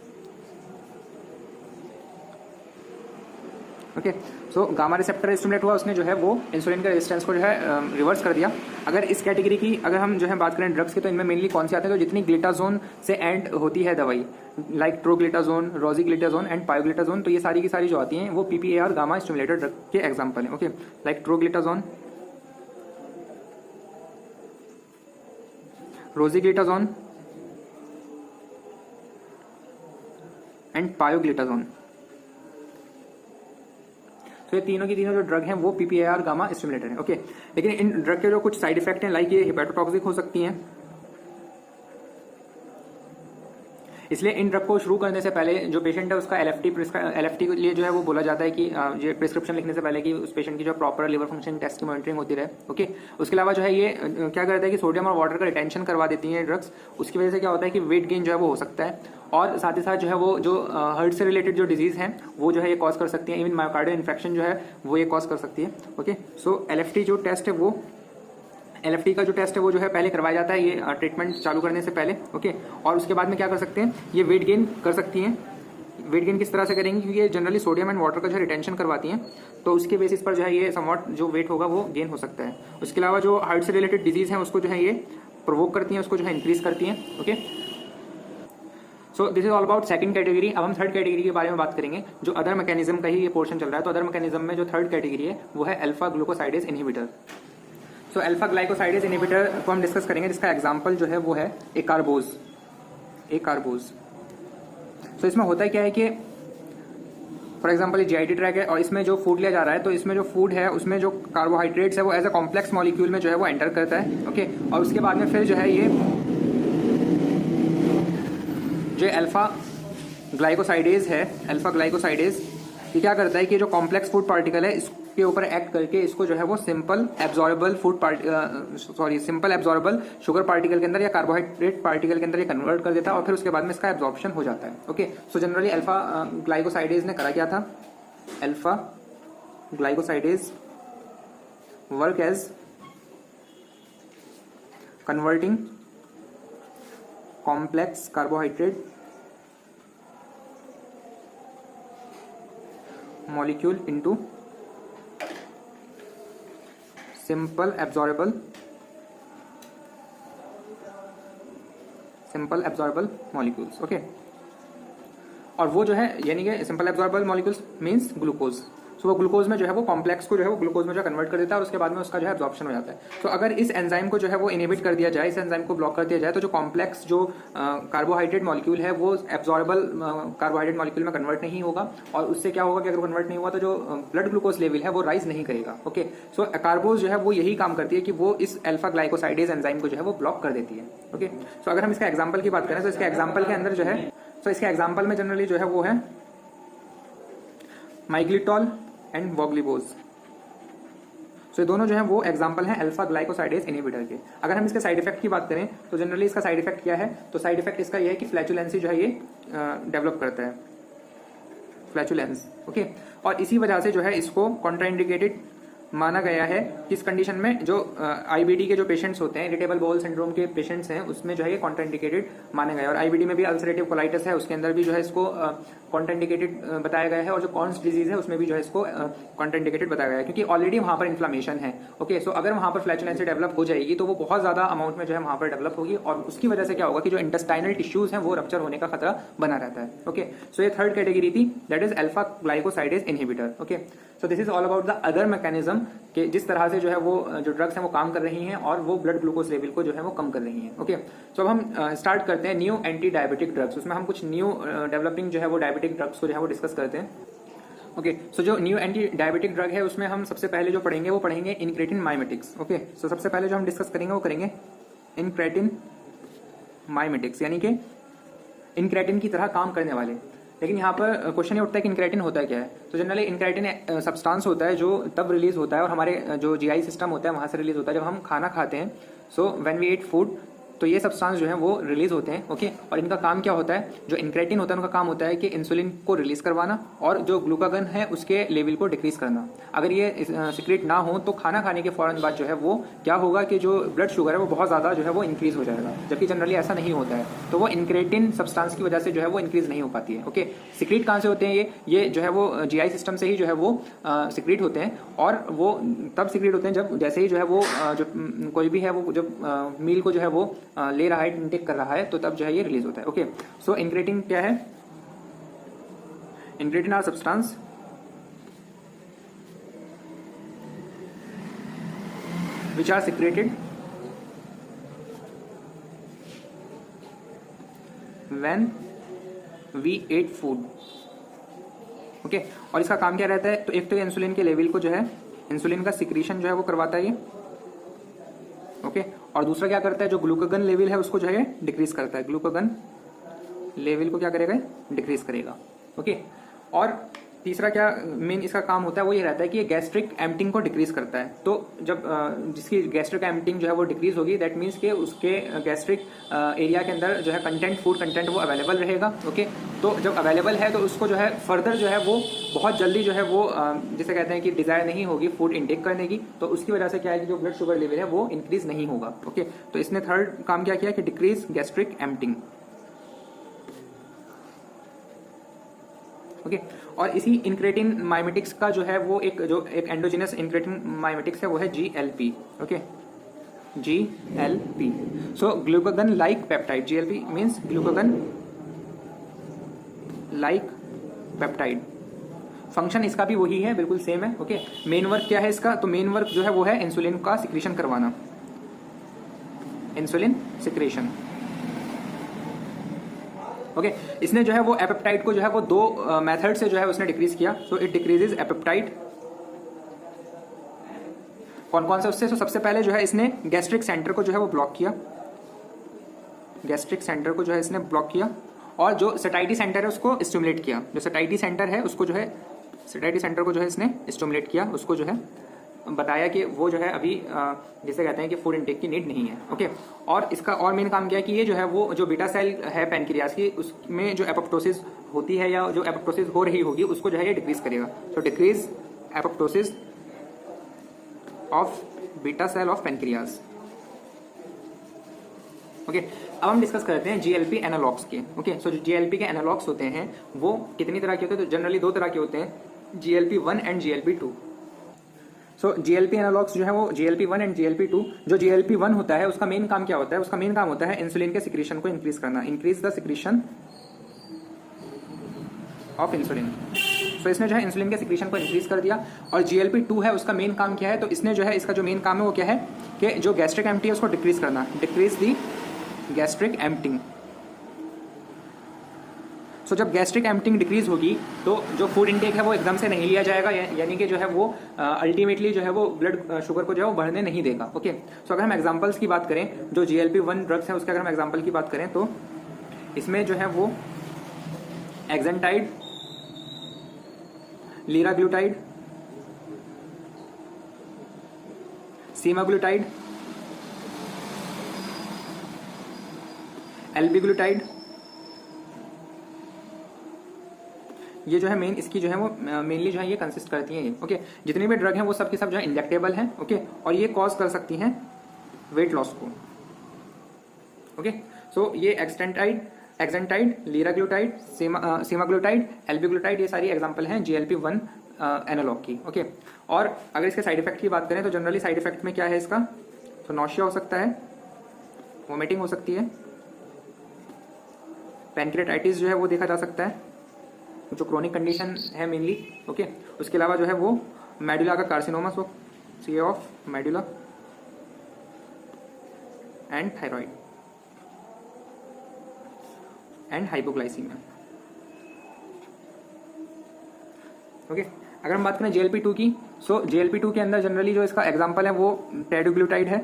Okay. So gamma receptor stimulate हुआ, उसने जो है वो इंसुलिन के रेजिस्टेंस को जो है रिवर्स कर दिया। अगर इस कैटेगरी की अगर हम जो है बात करें ड्रग्स की, तो इनमें मेनली कौन से आते हैं, तो जितनी ग्लिटाजोन से एंड होती है दवाई, like troglitazone, rosiglitazone and pioglitazone, तो ये सारी की सारी जो आती हैं वो PPAR गामा स्टिमुलेटर ड्रग के एग्जाम्पल है। Okay. Like troglitazone, rosiglitazone and pioglitazone. तो ये तीनों की तीनों जो ड्रग हैं वो PPAR गामा स्टिमुलेटर है। ओके। लेकिन इन ड्रग के जो कुछ साइड इफेक्ट हैं, लाइक ये हेपेटोटॉक्सिक हो सकती हैं, इसलिए इन ड्रग को शुरू करने से पहले जो पेशेंट है उसका LFT के लिए जो है वो बोला जाता है कि ये प्रिस्क्रिप्शन लिखने से पहले कि उस पेशेंट की जो प्रॉपर लिवर फंक्शन टेस्ट की मॉनिटरिंग होती रहे। ओके। उसके अलावा जो है ये क्या करता है कि सोडियम और वाटर का रिटेंशन करवा देती है ड्रग्स। उसकी वजह से क्या होता है कि वेट गेन जो है वो हो सकता है, और साथ ही साथ जो है वो जो हार्ट से रिलेटेड जो डिजीज हैं वो जो है ये कॉज कर सकती है। इवन मायोकार्डियल इन्फेक्शन जो है वो ये कॉज कर सकती है। ओके। सो LFT जो टेस्ट है वो LFT का जो टेस्ट है वो जो है पहले करवाया जाता है ये ट्रीटमेंट चालू करने से पहले। ओके। और उसके बाद में क्या कर सकते हैं, ये वेट गेन कर सकती हैं। वेट गेन किस तरह से करेंगी, क्योंकि ये जनरली सोडियम एंड वाटर का जो है रिटेंशन करवाती हैं, तो उसके बेसिस पर जो है ये समवॉट जो वेट होगा वो गेन हो सकता है। उसके अलावा जो हार्ट से रिलेटेड डिजीज है उसको जो है ये प्रोवोक करती हैं, उसको जो है इंक्रीज करती हैं। Okay, so this is all about second category. अब हम थर्ड कैटेगरी के बारे में बात करेंगे, जो अदर मैकेनिज्म का ही ये पोर्शन चल रहा है। तो अदर मैकेनिज्म में जो थर्ड कैटेगरी है वो है alpha glucosidase inhibitor. So alpha glycosidase inhibitor को हम डिस्कस करेंगे, जिसका एग्जांपल जो है वो है एकार्बोज। सो इसमें होता है क्या है कि फॉर एग्जांपल जीआईटी ट्रैक है और इसमें जो फूड लिया जा रहा है, तो इसमें जो फूड है उसमें जो कार्बोहाइड्रेट्स है वो एज अ कॉम्प्लेक्स मॉलिक्यूल में जो है वो एंटर करता है। ओके, और उसके बाद में फिर जो है ये जो अल्फा ग्लाइकोसाइडेज है, अल्फा ग्लाइकोसाइडेज ये क्या करता है कि जो कॉम्प्लेक्स फूड पार्टिकल है इसके ऊपर एक्ट करके इसको जो है वो simple absorbable simple absorbable sugar particle के अंदर या कार्बोहाइड्रेट पार्टिकल के अंदर ये कन्वर्ट कर देता है और फिर उसके बाद में इसका एब्जॉर्प्शन हो जाता है। Okay, so generally alpha glycosidase ने करा क्या था, alpha glycosidase work as converting complex carbohydrate molecule into simple absorbable molecules। Okay, और वो जो है यानी कि simple absorbable molecules means glucose. So वो ग्लूकोज में जो है वो कॉम्प्लेक्स को जो है वो ग्लूकोज में जो कन्वर्ट कर देता है और उसके बाद में उसका जो है एब्जॉर्प्शन हो जाता है। तो अगर इस एंजाइम को जो है वो इनहिबिट कर दिया जाए, इस एंजाइम को ब्लॉक कर दिया जाए, तो जो कॉम्प्लेक्स जो कार्बोहाइड्रेट मॉलिक्यूल है वो एब्जॉर्बल कार्बोहाइड्रेट मॉलिक्यूल में कन्वर्ट नहीं होगा और उससे क्या होगा कि अगर कन्वर्ट नहीं हुआ तो जो ब्लड ग्लूकोज लेवल है वो राइज नहीं करेगा। ओके, सो कार्बोज जो है वो यही काम करती है कि वो इस अल्फा ग्लाइकोसाइडेज एंजाइम को जो है वो ब्लॉक कर देती है। ओके, सो अगर हम इसका एग्जाम्पल की बात करें तो इसके एग्जाम्पल के अंदर जो है, तो इसके एग्जाम्पल में जनरली जो है वो है माइग्लिटॉल एंड वोग्लिबोज। सो ये दोनों जो है वो एग्जांपल हैं अल्फा ग्लाइकोसाइडेज इनहिबिटर के। अगर हम इसके साइड इफेक्ट की बात करें तो जनरली इसका साइड इफेक्ट क्या है, तो साइड इफेक्ट इसका ये है कि फ्लैचुलेंसी जो है ये डेवलप करता है, फ्लैचुलेंस। ओके, और इसी वजह से जो है इसको कॉन्ट्राइंडिकेटेड माना गया है। किस कंडीशन में, जो आईबीडी के जो पेशेंट्स होते हैं, इरिटेबल बाउल सिंड्रोम के पेशेंट्स हैं, उसमें जो है ये कॉन्ट्राइंडिकेटेड माना गया है। और आईबीडी में भी अल्सरेटिव कोलाइटिस है, उसके अंदर भी जो है इसको कॉन्ट्राइंडिकेटेड बताया गया है। और जो कॉन्स डिजीज है उसमें भी जो है इसको कॉन्ट्राइंडिकेटेड बताया गया है, क्योंकि ऑलरेडी वहां पर इन्फ्लामेशन है। ओके, सो अगर वहां पर फ्लैचुलेंसी डेवलप हो जाएगी तो वो बहुत ज्यादा अमाउंट में जो है वहां पर डेवलप होगी और उसकी वजह से क्या होगा कि जो इंटेस्टाइनल टिश्यूज हैं वो रप्चर होने का खतरा बना रहता है। ओके, सो ये थर्ड कैटेगरी थी, that is alpha glycosidase inhibitor. Okay, so this is all about the other mechanism कि जिस तरह से जो है वो जो ड्रग्स हैं वो काम कर रही हैं और वो ब्लड ग्लूकोज लेवल को जो है वो कम कर रही हैं। ओके, सो अब हम स्टार्ट करते हैं न्यू एंटी डायबिटिक ड्रग्स। उसमें हम कुछ न्यू डेवलपिंग जो है वो डायबिटिक ड्रग्स को जो है वो डिस्कस करते हैं। ओके, सो जो न्यू एंटी डायबिटिक ड्रग है उसमें हम सबसे पहले जो पढ़ेंगे वो पढ़ेंगे इनक्रेटिन माइमेटिक्स। ओके, सो सबसे पहले जो हम डिस्कस करेंगे वो करेंगे इनक्रेटिन माइमेटिक्स, यानी कि इनक्रेटिन की तरह काम करने वाले। लेकिन यहाँ पर क्वेश्चन ये उठता है कि इनक्रेटिन होता है क्या है। तो जनरली इनक्रेटिन सब्सटेंस होता है जो तब रिलीज होता है और हमारे जो जीआई सिस्टम होता है वहाँ से रिलीज होता है जब हम खाना खाते हैं। So when we eat food तो ये सब्सटेंस जो है वो रिलीज होते हैं। ओके, और इनका काम क्या होता है, जो इनक्रेटिन होता है उनका काम होता है कि इंसुलिन को रिलीज करवाना और जो ग्लूकागन है उसके लेवल को डिक्रीज करना। अगर ये सिक्रेट ना हो तो खाना खाने के फौरन बाद जो है वो क्या होगा कि जो ब्लड शुगर है वो बहुत ज़्यादा जो है वो इंक्रीज हो जाएगा, जबकि जनरली ऐसा नहीं होता है। तो वो इनक्रेटिन सब्सटेंस की वजह से जो है वो इंक्रीज नहीं हो पाती है। ओके, सिक्रेट कहाँ से होते हैं, ये जो है वो जीआई सिस्टम से ही जो है वो सिक्रेट होते हैं और वो तब सिक्रेट होते हैं जब जैसे ही जो है वो जो कोई भी है वो जब मील को जो है वो ले रहा है, इंटेक कर रहा है, तो तब जो है ये रिलीज होता है। ओके, सो इनक्रेटिन क्या है, incretin are substance which are secreted when we eat food। Okay, और इसका काम क्या रहता है, तो एक तो इंसुलिन के लेवल को जो है इंसुलिन का सिक्रीशन जो है वो करवाता है ये। ओके, और दूसरा क्या करता है, जो ग्लूकागन लेवल है उसको जो है डिक्रीज करता है, ग्लूकागन लेवल को क्या करेगा, डिक्रीज करेगा। ओके, और तीसरा क्या मेन इसका काम होता है वो ये रहता है कि ये गैस्ट्रिक एम्पटिंग को डिक्रीज करता है। तो जब जिसकी गैस्ट्रिक एम्पटिंग जो है वो डिक्रीज होगी, दैट मीन्स कि उसके गैस्ट्रिक एरिया के अंदर जो है कंटेंट, फूड कंटेंट वो अवेलेबल रहेगा। ओके, तो जब अवेलेबल है तो उसको जो है फर्दर जो है वो बहुत जल्दी जो है वो जिसे कहते हैं कि डिजायर नहीं होगी फूड इंटेक करने की, तो उसकी वजह से क्या है कि जो ब्लड शुगर लेवल है वो इंक्रीज नहीं होगा। ओके, तो इसने थर्ड काम क्या किया कि डिक्रीज गैस्ट्रिक एम्पटिंग। ओके, और इसी इनक्रेटिन माइमेटिक्स का जो है वो एक एंडोजिनस इनक्रेटिन माइमेटिक्स है वो है GLP। Okay, GLP. So glucagon like peptide. GLP means glucagon like peptide. Function इसका भी वही है, बिल्कुल सेम है. ओके, मेन वर्क क्या है इसका? तो मेन वर्क जो है वो है इंसुलिन का सिक्रीशन करवाना, इंसुलिन सिक्रेशन. ओके, इसने जो है वो एपेप्टाइड को जो है वो दो मेथड से जो है उसने डिक्रीज किया. So it decreases a peptide. कौन कौन से उससे? तो सबसे पहले जो है इसने गैस्ट्रिक सेंटर को जो है वो ब्लॉक किया, गैस्ट्रिक सेंटर को जो है इसने ब्लॉक किया. और जो सटाइटी सेंटर है उसको स्टिमुलेट किया. जो सटाइटी सेंटर है उसको जो है, सटाइटी सेंटर को जो है इसने स्टिमुलेट किया, उसको जो है बताया कि वो जो है अभी जिसे कहते हैं कि फूड इनटेक की नीड नहीं है. ओके, और इसका और मेन काम क्या है कि ये जो है वो जो बीटा सेल है पैनक्रियाज की, उसमें जो एपोप्टोसिस होती है या जो एपोप्टोसिस हो रही होगी उसको जो है ये डिक्रीज करेगा. तो decrease apoptosis of beta cell of pancreas. Okay, अब हम डिस्कस करते हैं जीएलपी एनालॉग्स के. ओके, सो जो जीएलपी के एनालॉग्स होते हैं वो कितनी तरह के होते हैं? तो जनरली दो तरह के होते हैं, GLP-1 and GLP-2. So GLP analogues जो है वो GLP-1 एंड GLP-2. जो GLP-1 होता है उसका मेन काम क्या होता है? उसका मेन काम होता है इंसुलिन के सिक्रीशन को इंक्रीज करना, increase the secretion of insulin. So इसने जो है इंसुलिन के सिक्रीशन को इंक्रीज कर दिया. और GLP-2 है, उसका मेन काम क्या है? तो इसने जो है इसका जो मेन काम है वो क्या है कि जो गैस्ट्रिक एम्प्टी है उसको डिक्रीज करना, डिक्रीज दी गैस्ट्रिक एम्प्टिंग. सो जब गैस्ट्रिक एम्प्टिंग डिक्रीज होगी तो जो फूड इनटेक है वो एकदम से नहीं लिया जाएगा, यानी कि जो है वो अल्टीमेटली जो है वो ब्लड शुगर को जो है वो बढ़ने नहीं देगा. ओके, सो अगर हम एग्जांपल्स की बात करें जो GLP-1 ड्रग्स हैं उसके अगर हम एग्जांपल की बात करें तो इसमें जो है वो एक्जेंटाइड, लीराग्लूटाइड, सीमाग्लूटाइड, एल्बिग्लूटाइड, ये जो है मेन इसकी जो है वो मेनली जो है ये कंसिस्ट करती हैं. ये ओके, जितनी भी ड्रग हैं वो सब की सब जो है इंजेक्टेबल हैं. ओके, और ये कॉज कर सकती हैं वेट लॉस को. ओके, सो ये एक्जेंटाइड, लीराग्लूटाइड, सीमाग्लूटाइड, एल्बिग्लूटाइड, ये सारी एग्जांपल हैं GLP-1 एनालॉग की. ओके, और अगर इसके साइड इफेक्ट की बात करें तो जनरली साइड इफेक्ट में क्या है इसका? तो नॉशिया हो सकता है, वोमिटिंग हो सकती है, पैनक्रेटाइटिस जो है वो देखा जा सकता है, जो क्रोनिक कंडीशन है मेनली. ओके, उसके अलावा जो है वो मेडुला का carcinoma, so C of medulla, and thyroid and hypoglycaemia. Okay, अगर हम बात करें GLP-2 की, सो GLP-2 के अंदर जनरली जो इसका एग्जांपल है वो टेडुग्लूटाइड है.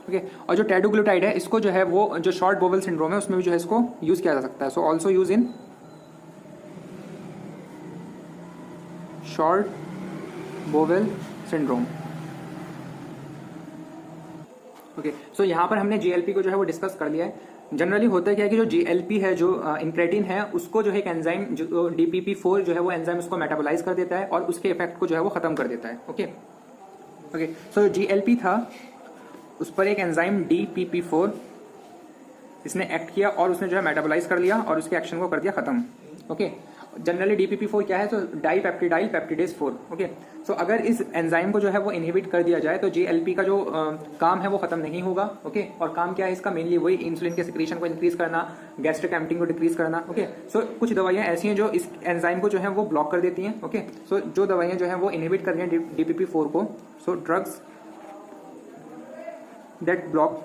ओके, और जो टेडुग्लूटाइड है इसको जो है वो जो शॉर्ट बोवेल सिंड्रोम है उसमें भी जो है इसको यूज किया जा सकता है. So also use in short bowel syndrome. Okay, so यहाँ पर हमने GLP को जो है वो डिस्कस कर लिया है. जनरली होता क्या है कि जो GLP है, जो इंक्रेटिन है, उसको जो है एक एंजाइम जो DPP-4 जो है वो एंजाइम उसको मेटाबोलाइज कर देता है और उसके इफेक्ट को जो है वो खत्म कर देता है. ओके, ओके, सो GLP था उस पर एक एंजाइम DPP-4 इसने एक्ट किया और उसने जो है मेटाबोलाइज कर लिया और उसके एक्शन को कर दिया खत्म. ओके, जनरली DPP-4 क्या है? तो डाईपेप्टिडाइल पेप्टिडेज 4. ओके, सो अगर इस एंजाइम को जो है वो इनहिबिट कर दिया जाए तो GLP का जो काम है वो खत्म नहीं होगा. ओके, और काम क्या है इसका? मेनली वही इंसुलिन के सिक्रीशन को इंक्रीज करना, गैस्ट्रिक एम्प्टिंग को डिक्रीज करना. ओके, सो कुछ दवाइयां ऐसी हैं जो इस एंजाइम को जो है वो ब्लॉक कर देती हैं. ओके, सो जो दवाइयां जो है वो इनहिबिट कर रही हैं DPP-4 को, सो drugs that block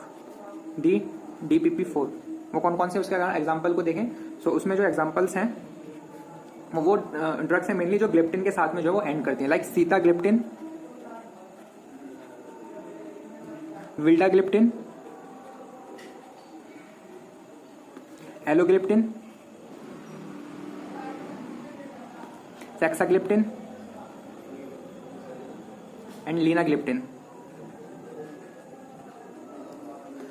the DPP-4 वो कौन कौन से उसके अगर एग्जाम्पल को देखें सो उसमें जो एग्जाम्पल्स हैं वो ड्रग्स हैं मेनली जो ग्लिप्टिन के साथ में जो वो एंड करती हैं, like sitagliptin, vildagliptin, alogliptin, saxagliptin and linagliptin.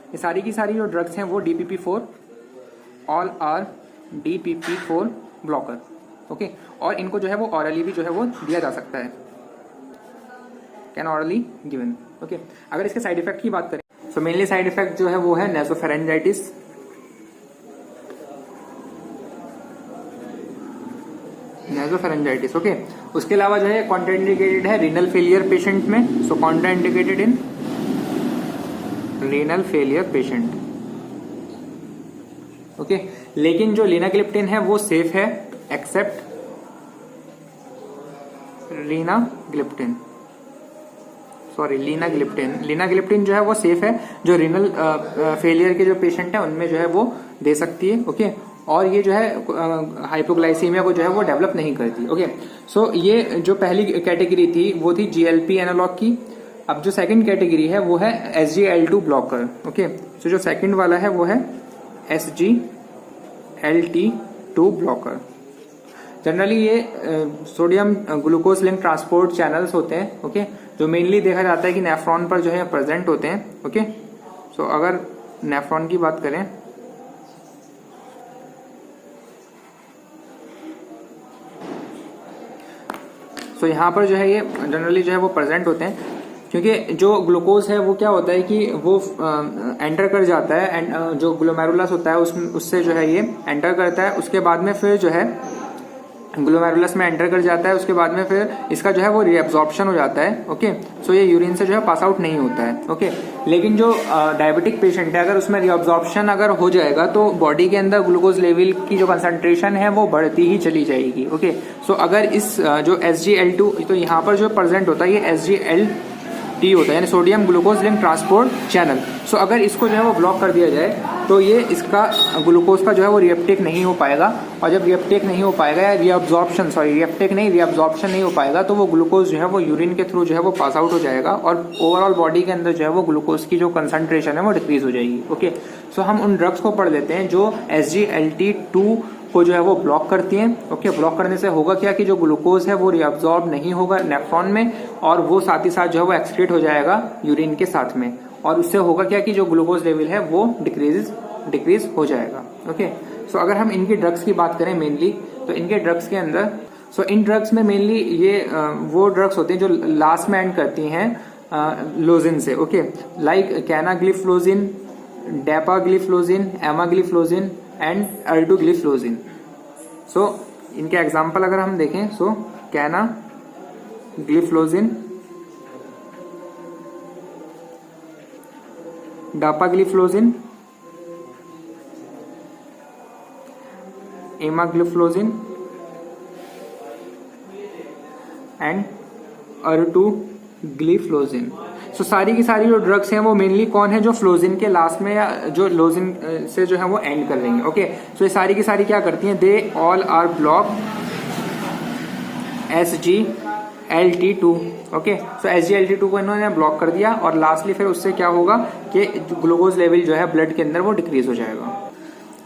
ये सारी की सारी जो ड्रग्स हैं वो DPP-4, all are DPP-4 blocker. Okay, और इनको जो है वो ऑरली भी जो है वो दिया जा सकता है, कैन ऑरली गिवन. ओके, अगर इसके साइड इफेक्ट की बात करें तो मेनली साइड इफेक्ट जो है वो है नेसोफेरेंजाइटिस, नेसोफेरेंजाइटिस। ओके, उसके अलावा जो है कॉन्ट्राइंडिकेटेड है रीनल फेलियर पेशेंट में, so contraindicated in renal failure patient. Okay, लेकिन जो लीनाग्लिप्टिन है वो सेफ है except linagliptin, sorry linagliptin. Linagliptin जो है वो सेफ है, जो रीनल फेलियर के जो पेशेंट है उनमें जो है वो दे सकती है। ओके, और ये जो है हाइपोग्लाइसीमिया को जो है वो डेवलप नहीं करती। ओके, सो ये जो पहली कैटेगरी थी वो थी जीएलपी एनालॉग की। अब जो सेकंड कैटेगरी है वो है SGLT2 ब्लॉकर। ओके, सो जो सेकंड वाला है वो है SGLT2 ब्लॉकर। जनरली ये sodium glucose link transport channels होते हैं। ओके, जो मेनली देखा जाता है कि नेफ्रॉन पर जो है प्रेजेंट होते हैं। ओके, सो अगर नेफ्रॉन की बात करें सो यहाँ पर जो है ये जनरली जो है वो प्रेजेंट होते हैं, क्योंकि जो ग्लूकोज है वो क्या होता है कि वो एंटर कर जाता है एंड जो ग्लोमेरुलस होता है उससे जो है ये एंटर करता है। उसके बाद में फिर जो है ग्लोमेरुलस में एंटर कर जाता है, उसके बाद में फिर इसका जो है वो रीअब्जॉर्प्शन हो जाता है। ओके, सो ये यूरिन से जो है पास आउट नहीं होता है। ओके, लेकिन जो डायबिटिक पेशेंट है अगर उसमें रीअब्जॉर्प्शन अगर हो जाएगा तो बॉडी के अंदर ग्लूकोज लेवल की जो कंसंट्रेशन है वो बढ़ती ही चली जाएगी। ओके, सो अगर इस जो SGL2 तो यहाँ पर जो प्रेजेंट होता है ये SGLT होता है, यानी sodium glucose link transport channel. So अगर इसको जो है वो ब्लॉक कर दिया जाए तो ये इसका ग्लूकोज का जो है वो रीअपटेक नहीं हो पाएगा, और जब रीअपटेक नहीं हो पाएगा या रीअब्जॉर्प्शन नहीं हो पाएगा तो वो ग्लूकोज जो है वो यूरिन के थ्रू जो है वो पास आउट हो जाएगा और ओवरऑल बॉडी के अंदर जो है वो ग्लूकोज की जो कंसंट्रेशन है वो डिक्रीज हो जाएगी। ओके, सो हम उन ड्रग्स को पढ़ लेते हैं जो SGLT2 को जो है वो ब्लॉक करती हैं। ओके, ब्लॉक करने से होगा क्या कि जो ग्लूकोज है वो रीअब्जॉर्ब नहीं होगा नेफ्रॉन में, और वो साथ ही साथ जो है वो एक्सक्रीट हो जाएगा यूरिन के साथ में, और उससे होगा क्या कि जो ग्लूकोज लेवल है वो डिक्रीज हो जाएगा। ओके, सो अगर हम इनकी ड्रग्स की बात करें मेनली तो इनके ड्रग्स के अंदर इन ड्रग्स में मेनली ये वो ड्रग्स होते हैं जो लास्ट में एंड करती हैं लोजिन से। Okay, like canagliflozin, dapagliflozin, empagliflozin and ertugliflozin. So इनके एग्जाम्पल अगर हम देखें सो कैनाग्लिफ्लोजिन, डापाग्लिफ्लोजिन, एमाग्लिफ्लोजिन एंड अर्टुग्लिफ्लोजिन। सो सारी की सारी जो ड्रग्स हैं वो मेनली कौन है, जो फ्लोजिन के लास्ट में या जो लोजिन से जो है वो एंड कर देंगे। ओके, सो ये सारी की सारी क्या करती हैं, they all R block SGLT2। Okay, so SGLT2 को इन्होंने ब्लॉक कर दिया और लास्टली फिर उससे क्या होगा कि ग्लूकोज लेवल जो है ब्लड के अंदर वो डिक्रीज हो जाएगा।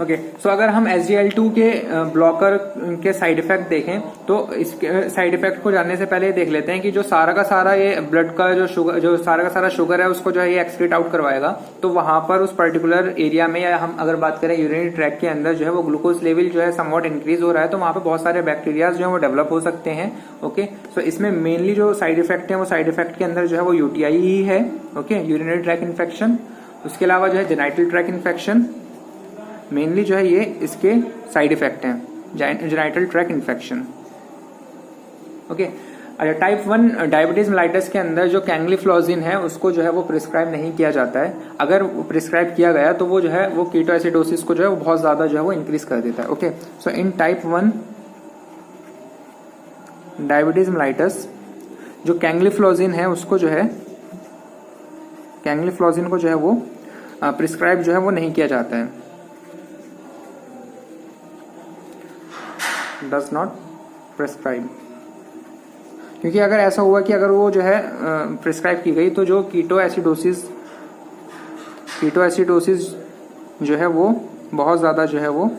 ओके, सो अगर हम SGL2 के ब्लॉकर के साइड इफेक्ट देखें तो इसके साइड इफेक्ट को जानने से पहले देख लेते हैं कि जो सारा का सारा ये ब्लड का जो सारा का सारा शुगर है उसको जो है ये एक्सक्रीट आउट करवाएगा, तो वहां पर उस पर्टिकुलर एरिया में, या हम अगर बात करें यूरिनरी ट्रैक के अंदर जो है वो ग्लूकोज लेवल जो है समवॉट इंक्रीज हो रहा है, तो वहां पर बहुत सारे बैक्टीरियाज जो है वो डेवलप हो सकते हैं। ओके, सो इसमें मेनली जो साइड इफेक्ट है वो साइड इफेक्ट के अंदर जो है वो UTI ही है। Okay, urinary track infection. उसके अलावा जो है जेनाइटल ट्रैक इन्फेक्शन, मेनली जो है ये इसके साइड इफेक्ट हैं, जेनाइटल ट्रैक इन्फेक्शन। ओके, अच्छा, टाइप 1 डायबिटीज मेलाइटस के अंदर जो कैंग्लिफ्लोजिन है उसको जो है वो प्रिस्क्राइब नहीं किया जाता है। अगर प्रिस्क्राइब किया गया तो वो जो है वो कीटोएसिडोसिस को जो है वो बहुत ज्यादा जो है वो इंक्रीज कर देता है। ओके, सो इन टाइप 1 डायबिटीज मेलाइटस जो कैंग्लिफ्लोजिन है उसको जो है कैंग्लिफ्लोजिन को जो है वो प्रिस्क्राइब जो है वो नहीं किया जाता है, डज नॉट प्रिस्क्राइब। क्योंकि अगर ऐसा हुआ कि अगर वो जो है प्रिस्क्राइब की गई तो जो कीटोएसिडोसिस जो है वो बहुत ज्यादा जो है वो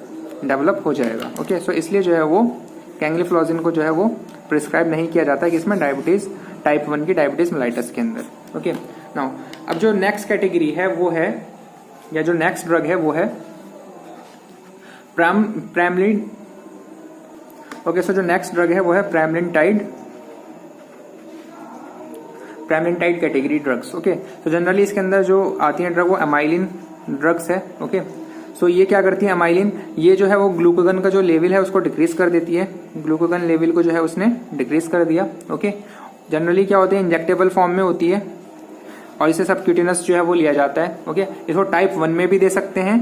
डेवलप हो जाएगा। ओके, सो इसलिए जो है वो कैंग्लिफ्लोजिन को जो है वो प्रिस्क्राइब नहीं किया जाता है किसमें, डायबिटीज टाइप 1 की डायबिटीज मेलाइटस के अंदर। ओके, नाउ अब जो नेक्स्ट कैटेगरी है वो है, या जो नेक्स्ट ड्रग है वो है प्रेमलिन। ओके, सो जो नेक्स्ट ड्रग है वो है प्रेमलिनटाइड कैटेगरी ड्रग्स। ओके, तो जनरली इसके अंदर जो आती हैं ड्रग वो एमाइलिन ड्रग्स है। ओके, सो ये क्या करती है अमाइलिन, ये जो है वो ग्लूकागन का जो लेवल है उसको डिक्रीज कर देती है, ग्लूकागन लेवल को जो है उसने डिक्रीज कर दिया। ओके, जनरली क्या होते हैं इंजेक्टेबल फॉर्म में होती है और इसे सबक्यूटेनस जो है वो लिया जाता है। ओके, इसको टाइप 1 में भी दे सकते हैं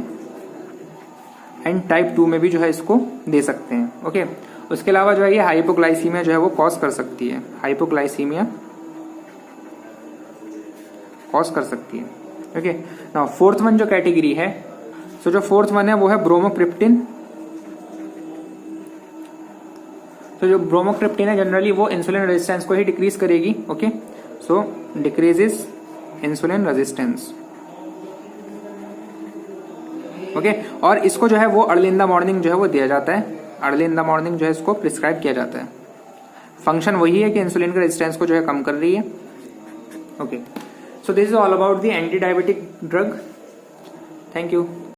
एंड टाइप 2 में भी जो है इसको दे सकते हैं। ओके, उसके अलावा जो है ये हाइपोग्लाइसीमिया जो है वो कॉज कर सकती है, हाइपोग्लाइसीमिया कॉज कर सकती है। ओके, नाउ फोर्थ वन जो कैटेगरी है, सो जो फोर्थ वन है वो है ब्रोमोक्रिप्टिन। तो जो ब्रोमोक्रिप्टिन है जनरली वो इंसुलिन रेजिस्टेंस को ही डिक्रीज करेगी। ओके, सो डिक्रीजेस इंसुलिन रेजिस्टेंस। ओके, और इसको जो है वो अर्ली इन द मॉर्निंग जो है वो दिया जाता है, अर्ली इन द मॉर्निंग जो है इसको प्रिस्क्राइब किया जाता है। फंक्शन वही है कि इंसुलिन के रेजिस्टेंस को जो है कम कर रही है। Okay, so this is all about the anti diabetic drug. Thank you.